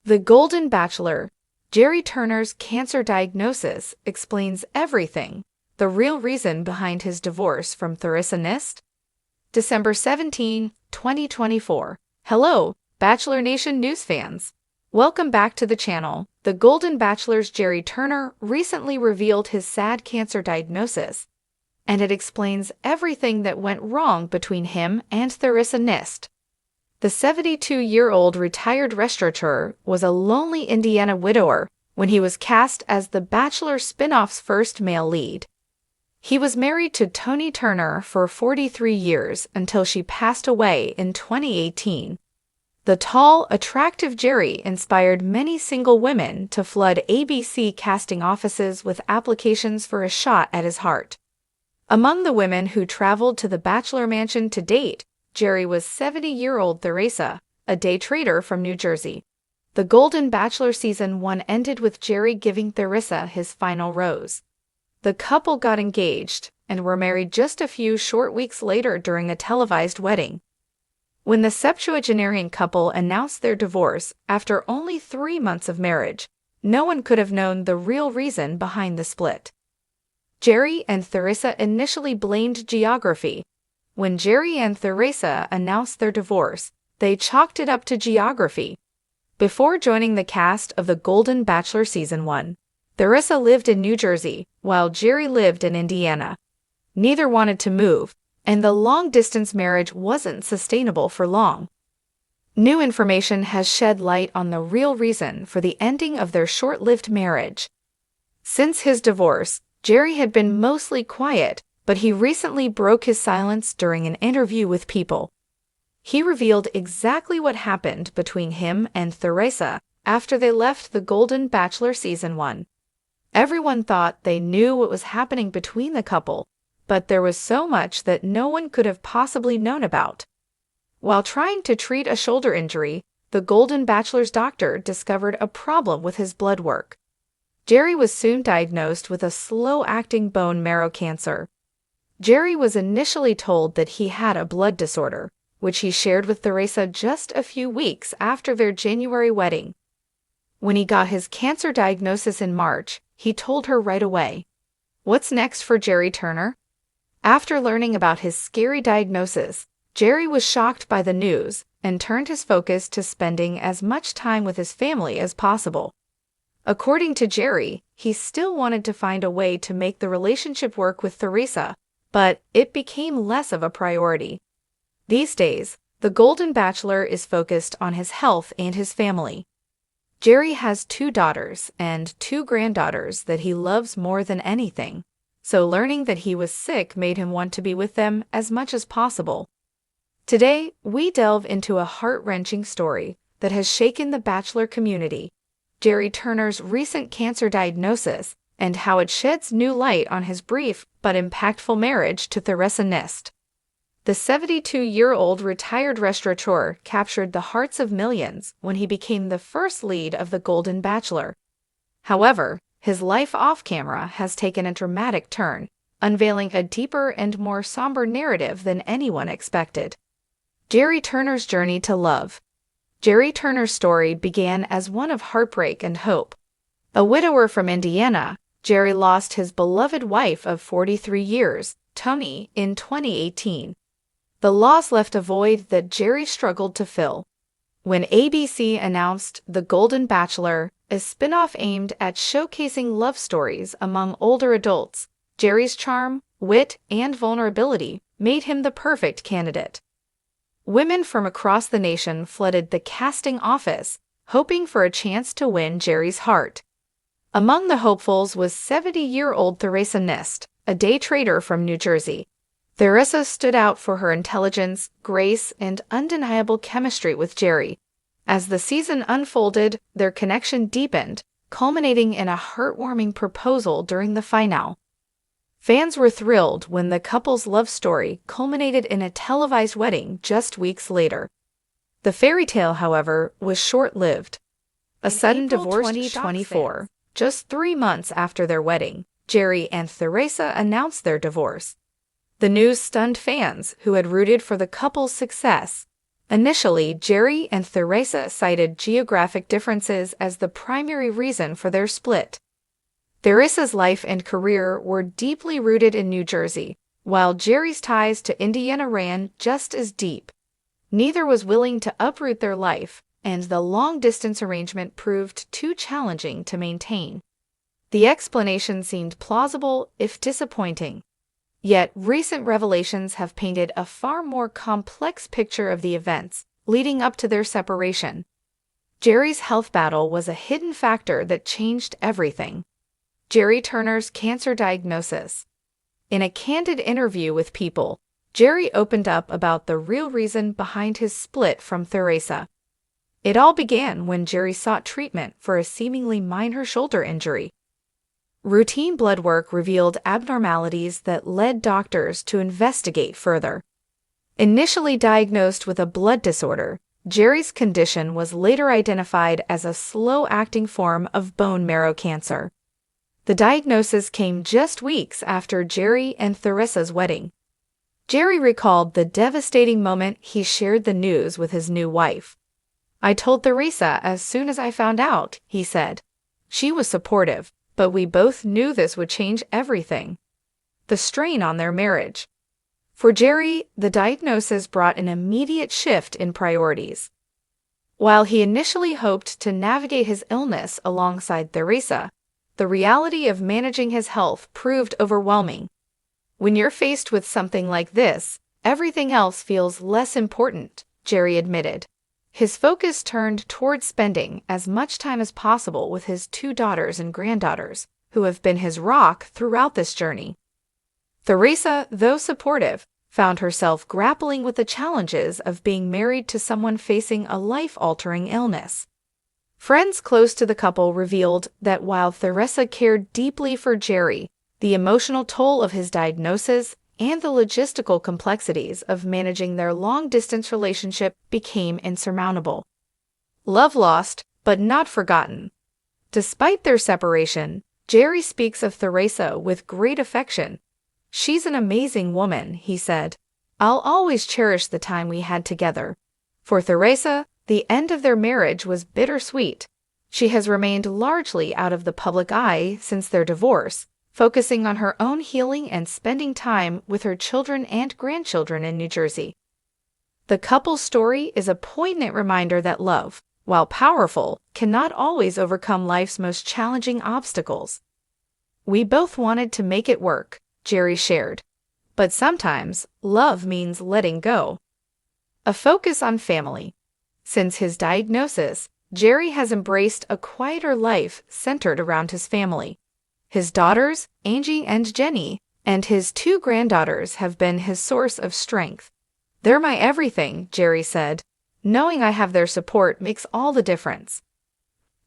The Golden Bachelor, Gerry Turner's cancer diagnosis explains everything. The real reason behind his divorce from Theresa Nist? December 17, 2024. Hello, Bachelor Nation news fans. Welcome back to the channel. The Golden Bachelor's Gerry Turner recently revealed his sad cancer diagnosis, and it explains everything that went wrong between him and Theresa Nist. The 72-year-old retired restaurateur was a lonely Indiana widower when he was cast as the Bachelor spin-off's first male lead. He was married to Toni Turner for 43 years until she passed away in 2018. The tall, attractive Gerry inspired many single women to flood ABC casting offices with applications for a shot at his heart. Among the women who traveled to the Bachelor mansion to date, Gerry was 70-year-old Theresa, a day trader from New Jersey. The Golden Bachelor Season 1 ended with Gerry giving Theresa his final rose. The couple got engaged and were married just a few short weeks later during a televised wedding. When the septuagenarian couple announced their divorce after only 3 months of marriage, no one could have known the real reason behind the split. Gerry and Theresa initially blamed geography. When Gerry and Theresa announced their divorce, they chalked it up to geography. Before joining the cast of The Golden Bachelor Season 1, Theresa lived in New Jersey, while Gerry lived in Indiana. Neither wanted to move, and the long-distance marriage wasn't sustainable for long. New information has shed light on the real reason for the ending of their short-lived marriage. Since his divorce, Gerry had been mostly quiet, but he recently broke his silence during an interview with People. He revealed exactly what happened between him and Theresa after they left The Golden Bachelor Season 1. Everyone thought they knew what was happening between the couple, but there was so much that no one could have possibly known about. While trying to treat a shoulder injury, the Golden Bachelor's doctor discovered a problem with his blood work. Gerry was soon diagnosed with a slow-acting bone marrow cancer. Gerry was initially told that he had a blood disorder, which he shared with Theresa just a few weeks after their January wedding. When he got his cancer diagnosis in March, he told her right away. What's next for Gerry Turner? After learning about his scary diagnosis, Gerry was shocked by the news and turned his focus to spending as much time with his family as possible. According to Gerry, he still wanted to find a way to make the relationship work with Theresa, but it became less of a priority. These days, the Golden Bachelor is focused on his health and his family. Gerry has 2 daughters and 2 granddaughters that he loves more than anything, so learning that he was sick made him want to be with them as much as possible. Today, we delve into a heart-wrenching story that has shaken the Bachelor community, Gerry Turner's recent cancer diagnosis, and how it sheds new light on his brief but impactful marriage to Theresa Nist. The 72-year-old retired restaurateur captured the hearts of millions when he became the first lead of The Golden Bachelor. However, his life off-camera has taken a dramatic turn, unveiling a deeper and more somber narrative than anyone expected. Gerry Turner's journey to love. Gerry Turner's story began as one of heartbreak and hope. A widower from Indiana, Gerry lost his beloved wife of 43 years, Toni, in 2018. The loss left a void that Gerry struggled to fill. When ABC announced The Golden Bachelor, a spin-off aimed at showcasing love stories among older adults, Gerry's charm, wit, and vulnerability made him the perfect candidate. Women from across the nation flooded the casting office, hoping for a chance to win Gerry's heart. Among the hopefuls was 70-year-old Theresa Nist, a day trader from New Jersey. Theresa stood out for her intelligence, grace, and undeniable chemistry with Gerry. As the season unfolded, their connection deepened, culminating in a heartwarming proposal during the finale. Fans were thrilled when the couple's love story culminated in a televised wedding just weeks later. The fairy tale, however, was short-lived. A sudden divorce in 2024, just 3 months after their wedding, Gerry and Theresa announced their divorce. The news stunned fans who had rooted for the couple's success. Initially, Gerry and Theresa cited geographic differences as the primary reason for their split. Theresa's life and career were deeply rooted in New Jersey, while Gerry's ties to Indiana ran just as deep. Neither was willing to uproot their life, and the long-distance arrangement proved too challenging to maintain. The explanation seemed plausible, if disappointing. Yet, recent revelations have painted a far more complex picture of the events leading up to their separation. Gerry's health battle was a hidden factor that changed everything. Gerry Turner's cancer diagnosis. In a candid interview with People, Gerry opened up about the real reason behind his split from Theresa. It all began when Gerry sought treatment for a seemingly minor shoulder injury. Routine blood work revealed abnormalities that led doctors to investigate further. Initially diagnosed with a blood disorder, Gerry's condition was later identified as a slow-acting form of bone marrow cancer. The diagnosis came just weeks after Gerry and Theresa's wedding. Gerry recalled the devastating moment he shared the news with his new wife. "I told Theresa as soon as I found out," he said. "She was supportive, but we both knew this would change everything." The strain on their marriage. For Gerry, the diagnosis brought an immediate shift in priorities. While he initially hoped to navigate his illness alongside Theresa, the reality of managing his health proved overwhelming. When you're faced with something like this, everything else feels less important, Gerry admitted. His focus turned toward spending as much time as possible with his 2 daughters and granddaughters, who have been his rock throughout this journey. Theresa, though supportive, found herself grappling with the challenges of being married to someone facing a life-altering illness. Friends close to the couple revealed that while Theresa cared deeply for Gerry, the emotional toll of his diagnosis and the logistical complexities of managing their long-distance relationship became insurmountable. Love lost, but not forgotten. Despite their separation, Gerry speaks of Theresa with great affection. "She's an amazing woman," he said. "I'll always cherish the time we had together." For Theresa, the end of their marriage was bittersweet. She has remained largely out of the public eye since their divorce, focusing on her own healing and spending time with her children and grandchildren in New Jersey. The couple's story is a poignant reminder that love, while powerful, cannot always overcome life's most challenging obstacles. "We both wanted to make it work," Gerry shared. "But sometimes, love means letting go." A focus on family. Since his diagnosis, Gerry has embraced a quieter life centered around his family. His daughters, Angie and Jenny, and his 2 granddaughters have been his source of strength. "They're my everything," Gerry said. "Knowing I have their support makes all the difference."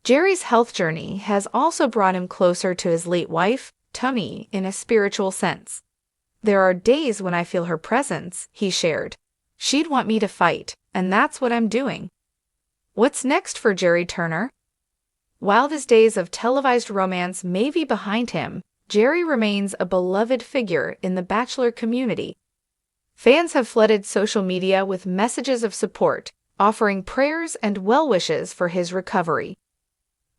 Gerry's health journey has also brought him closer to his late wife, Tony, in a spiritual sense. "There are days when I feel her presence," he shared. "She'd want me to fight, and that's what I'm doing." What's next for Gerry Turner? While his days of televised romance may be behind him, Gerry remains a beloved figure in the Bachelor community. Fans have flooded social media with messages of support, offering prayers and well wishes for his recovery.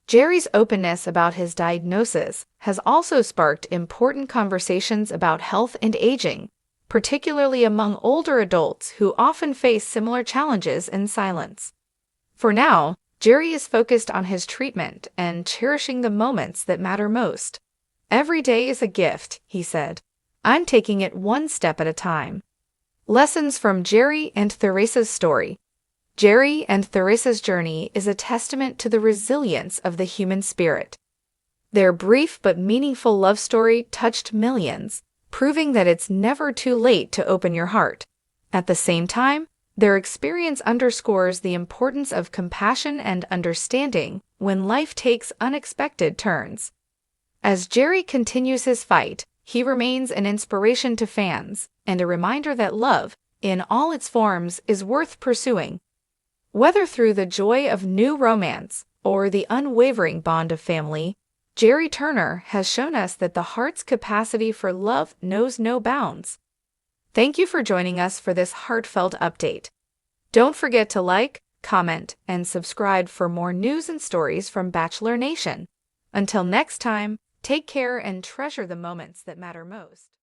Gerry's openness about his diagnosis has also sparked important conversations about health and aging, particularly among older adults who often face similar challenges in silence. For now, Gerry is focused on his treatment and cherishing the moments that matter most. "Every day is a gift," he said. "I'm taking it one step at a time." Lessons from Gerry and Theresa's story. Gerry and Theresa's journey is a testament to the resilience of the human spirit. Their brief but meaningful love story touched millions, proving that it's never too late to open your heart. At the same time, their experience underscores the importance of compassion and understanding when life takes unexpected turns. As Gerry continues his fight, he remains an inspiration to fans and a reminder that love, in all its forms, is worth pursuing. Whether through the joy of new romance or the unwavering bond of family, Gerry Turner has shown us that the heart's capacity for love knows no bounds. Thank you for joining us for this heartfelt update. Don't forget to like, comment, and subscribe for more news and stories from Bachelor Nation. Until next time, take care and treasure the moments that matter most.